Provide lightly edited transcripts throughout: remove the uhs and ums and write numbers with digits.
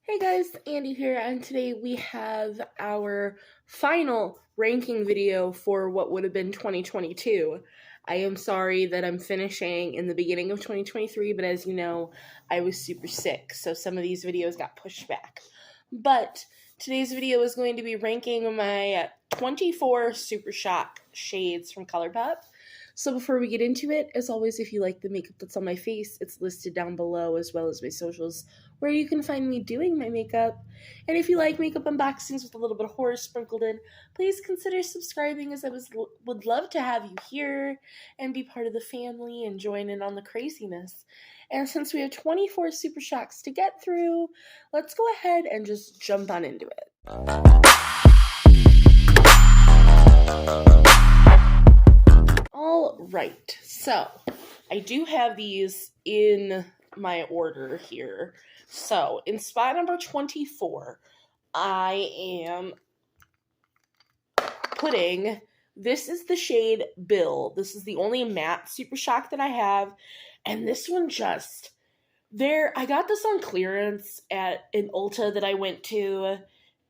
Hey guys, Andy here, and today we have our final ranking video for what would have been 2022. I am sorry that I'm finishing in the beginning of 2023, but as you know, I was super sick, so some of these videos got pushed back. But today's video is going to be ranking my 24 Super Shock shades from ColourPop. So before we get into it, as always, if you like the makeup that's on my face, it's listed down below, as well as my socials, where you can find me doing my makeup. And if you like makeup unboxings with a little bit of horror sprinkled in, please consider subscribing, as I would love to have you here and be part of the family and join in on the craziness. And since we have 24 Super Shocks to get through, let's go ahead and just jump on into it. All right, so I do have these in my order here. So in spot number 24, I am putting, this is the shade Bill. This is the only matte Super Shock that I have, and this one just, I got this on clearance at an Ulta that I went to,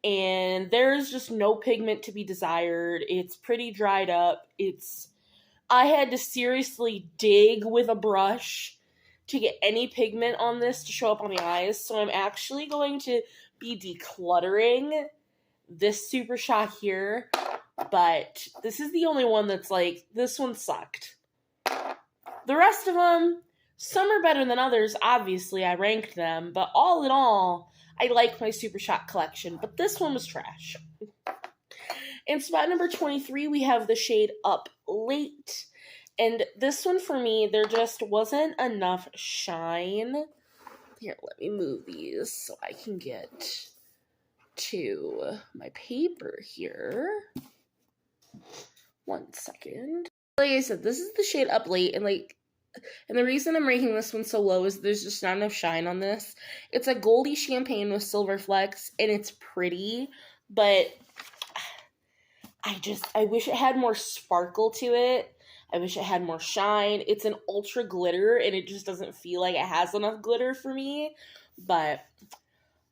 and there's just no pigment to be desired. It's pretty dried up. I had to seriously dig with a brush to get any pigment on this to show up on the eyes. So I'm actually going to be decluttering this Super Shock here. But this is the only one that's like, this one sucked. The rest of them, some are better than others. Obviously, I ranked them. But all in all, I like my Super Shock collection. But this one was trash. In spot number 23, we have the shade Up Late. And this one, for me, there just wasn't enough shine. Here, let me move these so I can get to my paper here. 1 second. Like I said, this is the shade Up Late, and the reason I'm ranking this one so low is there's just not enough shine on this. It's a goldy champagne with silver flecks, and it's pretty, but I wish it had more sparkle to it. I wish it had more shine. It's an ultra glitter, and it just doesn't feel like it has enough glitter for me. But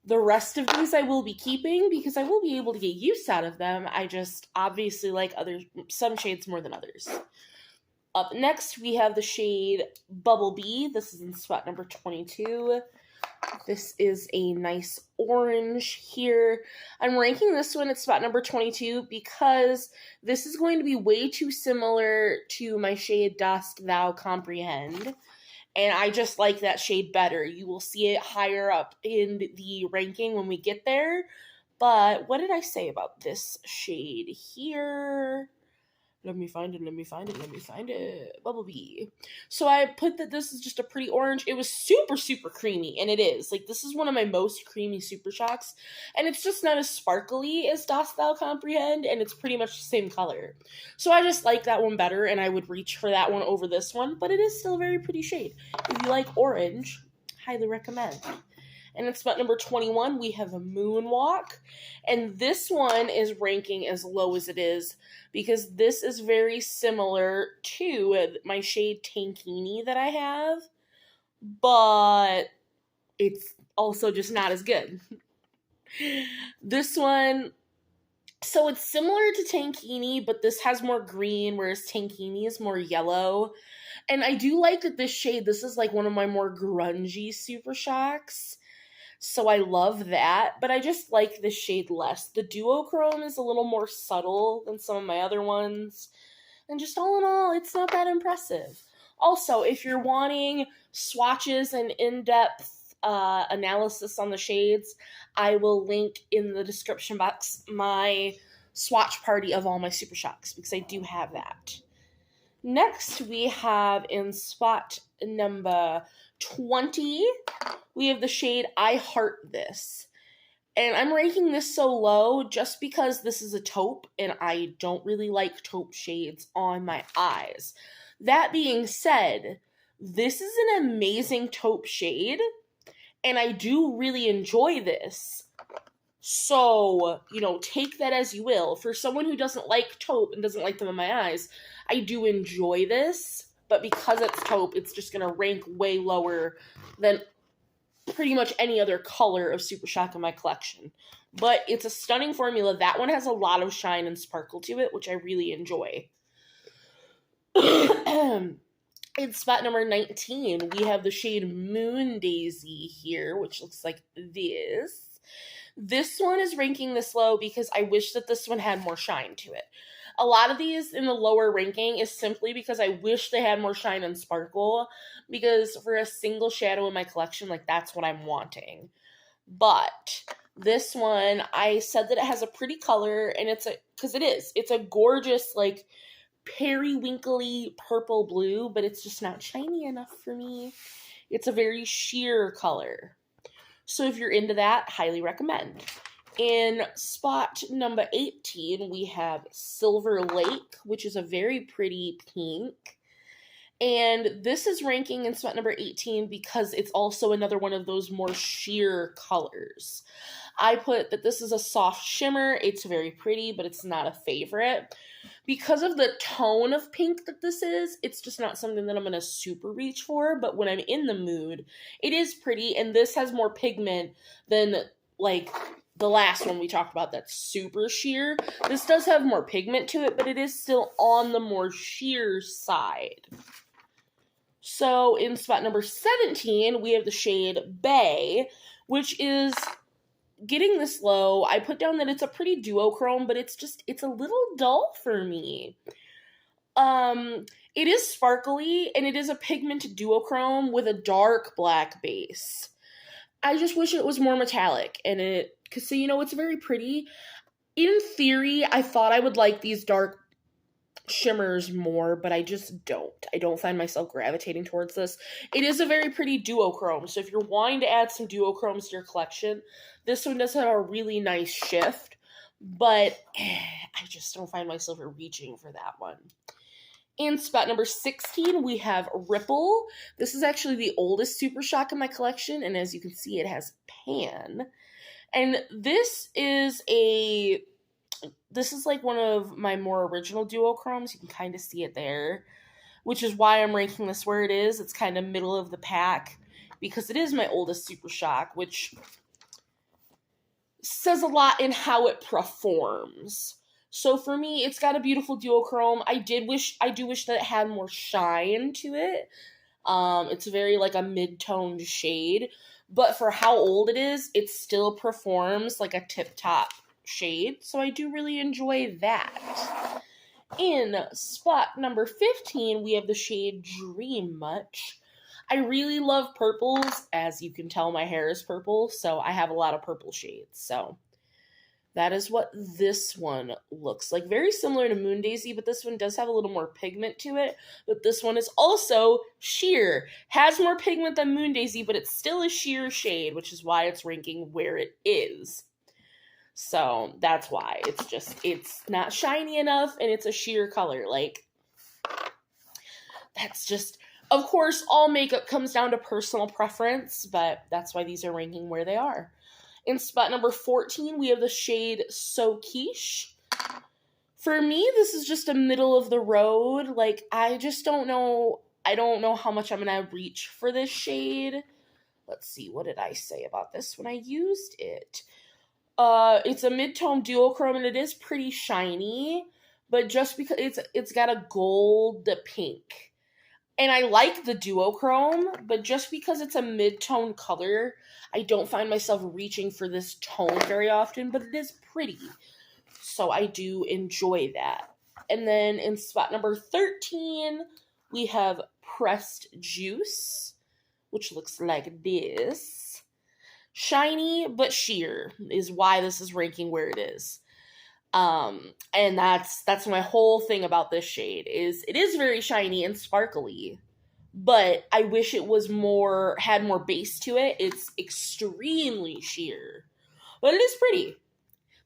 the rest of these I will be keeping because I will be able to get use out of them. I just obviously like some shades more than others. Up next, we have the shade Bubble Bee. This is in spot number 22. This is a nice orange here. I'm ranking this one at spot number 22 because this is going to be way too similar to my shade Dost Thou Comprehend. And I just like that shade better. You will see it higher up in the ranking when we get there. But what did I say about this shade here? Let me find it. Bubble Bee. So I put that this is just a pretty orange. It was super, super creamy, and it is. Like, this is one of my most creamy Super Shocks, and it's just not as sparkly as Dost Thou Comprehend, and it's pretty much the same color. So I just like that one better, and I would reach for that one over this one, but it is still a very pretty shade. If you like orange, highly recommend. And in spot number 21, we have a Moonwalk. And this one is ranking as low as it is because this is very similar to my shade Tankini that I have, but it's also just not as good. This one, so it's similar to Tankini, but this has more green, whereas Tankini is more yellow. And I do like that this shade, this is like one of my more grungy Super Shocks. So I love that, but I just like this shade less. The duochrome is a little more subtle than some of my other ones. And just all in all, it's not that impressive. Also, if you're wanting swatches and in-depth analysis on the shades, I will link in the description box my swatch party of all my Super Shocks, because I do have that. Next, we have in spot number 20, we have the shade I Heart This. And I'm ranking this so low just because this is a taupe, and I don't really like taupe shades on my eyes. That being said, this is an amazing taupe shade, and I do really enjoy this. So, take that as you will. For someone who doesn't like taupe and doesn't like them in my eyes, I do enjoy this, but because it's taupe, it's just going to rank way lower than pretty much any other color of Super Shock in my collection. But it's a stunning formula. That one has a lot of shine and sparkle to it, which I really enjoy. In spot number 19, we have the shade Moon Daisy here, which looks like this. This one is ranking this low because I wish that this one had more shine to it. A lot of these in the lower ranking is simply because I wish they had more shine and sparkle, because for a single shadow in my collection, like, that's what I'm wanting. But this one, I said that it has a pretty color, and it's a gorgeous, like, periwinkly purple blue, but it's just not shiny enough for me. It's a very sheer color. So if you're into that, highly recommend. In spot number 18, we have Silver Lake, which is a very pretty pink. And this is ranking in spot number 18 because it's also another one of those more sheer colors. I put that this is a soft shimmer. It's very pretty, but it's not a favorite. Because of the tone of pink that this is, it's just not something that I'm going to super reach for. But when I'm in the mood, it is pretty. And this has more pigment than, like, the last one we talked about that's super sheer. This does have more pigment to it, but it is still on the more sheer side. So in spot number 17, we have the shade Bay, which is getting this low. I put down that it's a pretty duochrome, but it's a little dull for me. It is sparkly, and it is a pigmented duochrome with a dark black base. I just wish it was more metallic, and because it's very pretty. In theory, I thought I would like these dark shimmers more, but I just don't. I don't find myself gravitating towards this. It is a very pretty duochrome, so if you're wanting to add some duochromes to your collection, this one does have a really nice shift, but I just don't find myself reaching for that one. In spot number 16, we have Ripple. This is actually the oldest Super Shock in my collection, and as you can see, it has pan. And this is like one of my more original duochromes. You can kind of see it there, which is why I'm ranking this where it is. It's kind of middle of the pack because it is my oldest Super Shock, which says a lot in how it performs. So for me, it's got a beautiful duochrome. I do wish that it had more shine to it. It's very like a mid-toned shade, but for how old it is, it still performs like a tip-top shade. So I do really enjoy that. In spot number 15, we have the shade Dream Much. I really love purples. As you can tell, my hair is purple, so I have a lot of purple shades. So that is what this one looks like. Very similar to Moon Daisy, but this one does have a little more pigment to it. But this one is also sheer. Has more pigment than Moon Daisy, but it's still a sheer shade, which is why it's ranking where it is. So that's why. It's not shiny enough, and it's a sheer color. Like, that's just... Of course, all makeup comes down to personal preference, but that's why these are ranking where they are. In spot number 14, we have the shade So Quiche. For me, this is just a middle of the road. Like, I just don't know. I don't know how much I'm going to reach for this shade. Let's see, what did I say about this when I used it? It's a mid-tone duochrome, and it is pretty shiny, but just because it's got a gold pink. And I like the duochrome, but just because it's a mid-tone color, I don't find myself reaching for this tone very often, but it is pretty. So I do enjoy that. And then in spot number 13, we have Pressed Juice, which looks like this. Shiny but sheer is why this is ranking where it is. And that's my whole thing about this shade is it is very shiny and sparkly, but I wish it was had more base to it. It's extremely sheer, but it is pretty.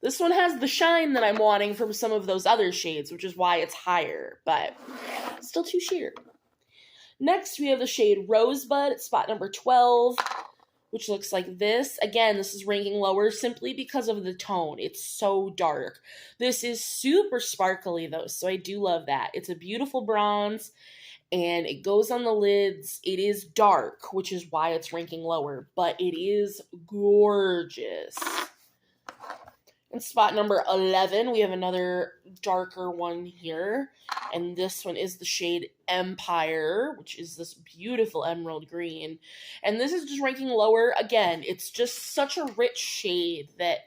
This one has the shine that I'm wanting from some of those other shades, which is why it's higher, but still too sheer. Next, we have the shade Rosebud at spot number 12, which looks like this. Again, this is ranking lower simply because of the tone. It's so dark. This is super sparkly, though, so I do love that. It's a beautiful bronze, and it goes on the lids. It is dark, which is why it's ranking lower, but it is gorgeous. In spot number 11, we have another darker one here, and this one is the shade Empire, which is this beautiful emerald green, and this is just ranking lower. Again, it's just such a rich shade that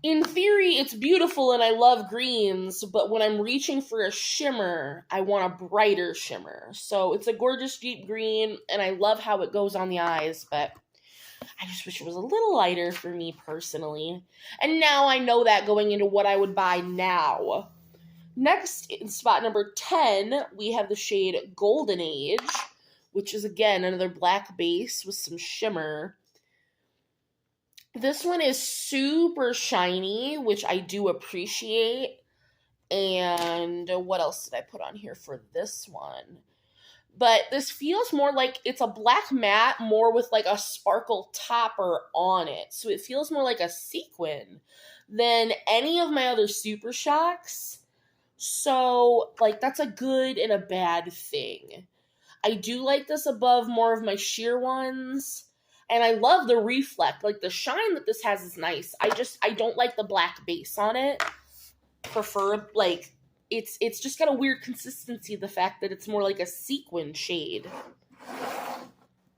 in theory, it's beautiful and I love greens, but when I'm reaching for a shimmer, I want a brighter shimmer. So it's a gorgeous deep green, and I love how it goes on the eyes, but I just wish it was a little lighter for me personally. And now I know that going into what I would buy now. Next, in spot number 10, we have the shade Golden Age, which is, again, another black base with some shimmer. This one is super shiny, which I do appreciate. And what else did I put on here for this one? But this feels more like it's a black matte, more with like a sparkle topper on it. So it feels more like a sequin than any of my other Super Shocks. So, like, that's a good and a bad thing. I do like this above more of my sheer ones. And I love the reflect. Like, the shine that this has is nice. I don't like the black base on it. Prefer, like, it's just got a weird consistency, the fact that it's more like a sequin shade.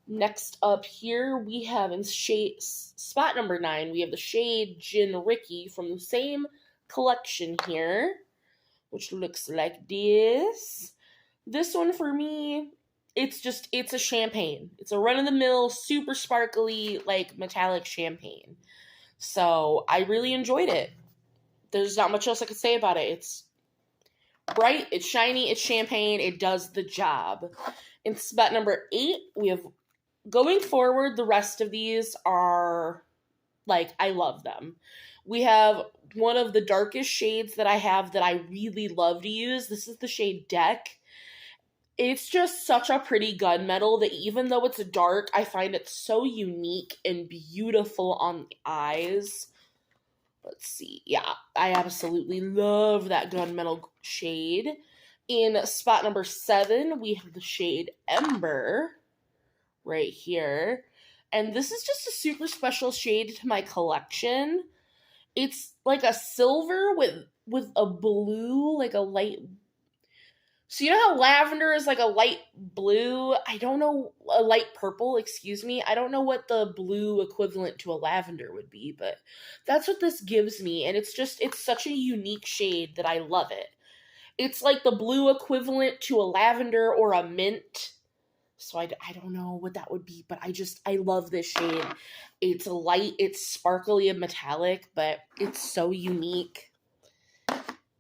Next up here, we have in spot number 9, we have the shade Gin Ricky from the same collection here, which looks like this. This one for me, it's a champagne. It's a run-of-the-mill, super sparkly, like, metallic champagne. So, I really enjoyed it. There's not much else I could say about it. It's bright, it's shiny, it's champagne, it does the job. In spot number 8, we have, going forward, the rest of these are, like, I love them. We have one of the darkest shades that I have that I really love to use. This is the shade Deck. It's just such a pretty gunmetal that even though it's dark, I find it so unique and beautiful on the eyes. Let's see. Yeah, I absolutely love that gunmetal shade. In spot number 7, we have the shade Ember right here. And this is just a super special shade to my collection. It's like a silver with a blue, like a light. So you know how lavender is like a light blue? I don't know, a light purple, excuse me. I don't know what the blue equivalent to a lavender would be, but that's what this gives me. And it's such a unique shade that I love it. It's like the blue equivalent to a lavender or a mint. So I don't know what that would be, but I love this shade. It's light, it's sparkly and metallic, but it's so unique.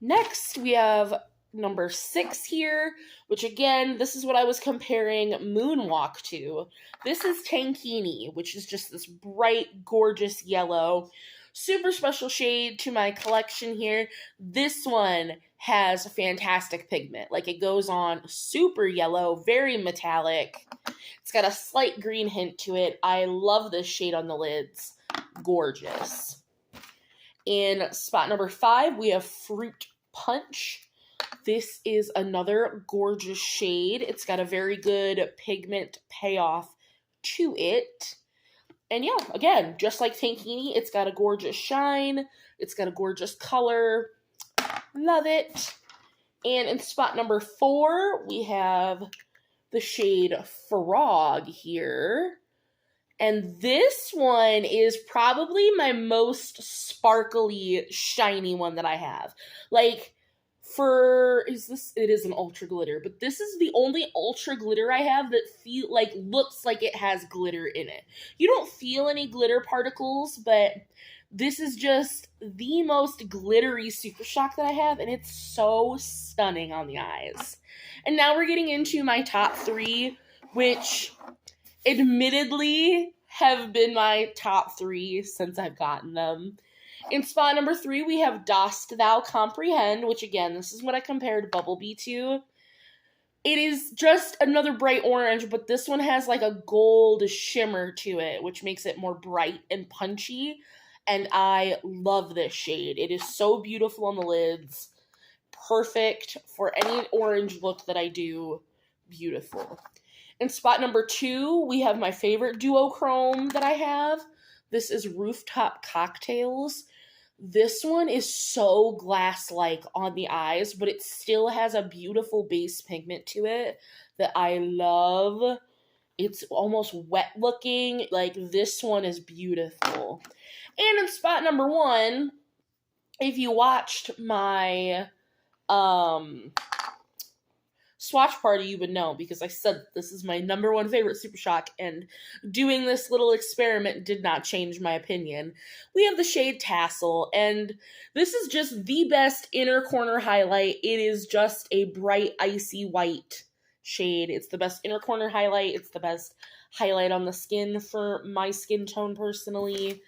Next, we have number 6 here, which again, this is what I was comparing Moonwalk to. This is Tankini, which is just this bright, gorgeous yellow. Super special shade to my collection here. This one has fantastic pigment. Like, it goes on super yellow, very metallic. It's got a slight green hint to it. I love this shade on the lids. Gorgeous. In spot number 5, we have Fruit Punch. This is another gorgeous shade. It's got a very good pigment payoff to it. And yeah, again, just like Tankini, it's got a gorgeous shine. It's got a gorgeous color. Love it. And in spot number 4, we have the shade Frog here. And this one is probably my most sparkly, shiny one that I have. Like, it is an ultra glitter, but this is the only ultra glitter I have that looks like it has glitter in it. You don't feel any glitter particles, but this is just the most glittery Super Shock that I have, and it's so stunning on the eyes. And now we're getting into my top 3, which admittedly have been my top 3 since I've gotten them. In spot number 3, we have Dost Thou Comprehend, which again, this is what I compared Bumblebee to. It is just another bright orange, but this one has like a gold shimmer to it, which makes it more bright and punchy. And I love this shade. It is so beautiful on the lids. perfect for any orange look that I do. Beautiful. In spot number 2, we have my favorite duochrome that I have. This is Rooftop Cocktails. This one is so glass-like on the eyes, but it still has a beautiful base pigment to it that I love. It's almost wet looking. Like, this one is beautiful. And in spot number 1, if you watched my swatch party, you would know, because I said this is my number 1 favorite Super Shock, and doing this little experiment did not change my opinion. We have the shade Tassel, and this is just the best inner corner highlight. It is just a bright, icy white shade. It's the best inner corner highlight. It's the best highlight on the skin for my skin tone personally.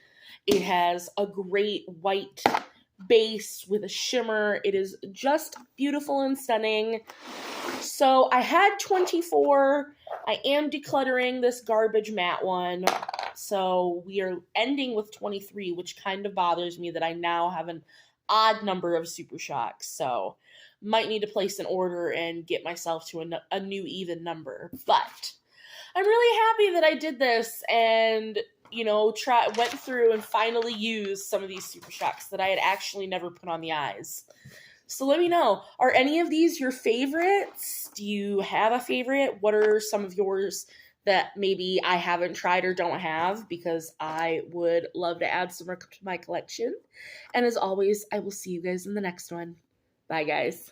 It has a great white base with a shimmer. It is just beautiful and stunning. So I had 24. I am decluttering this garbage matte one. So we are ending with 23, which kind of bothers me that I now have an odd number of Super Shocks. So might need to place an order and get myself to a new even number. But I'm really happy that I did this and, you know, went through and finally used some of these Super Shocks that I had actually never put on the eyes. So let me know, are any of these your favorites? Do you have a favorite? What are some of yours that maybe I haven't tried or don't have? Because I would love to add some more to my collection. And as always, I will see you guys in the next one. Bye, guys.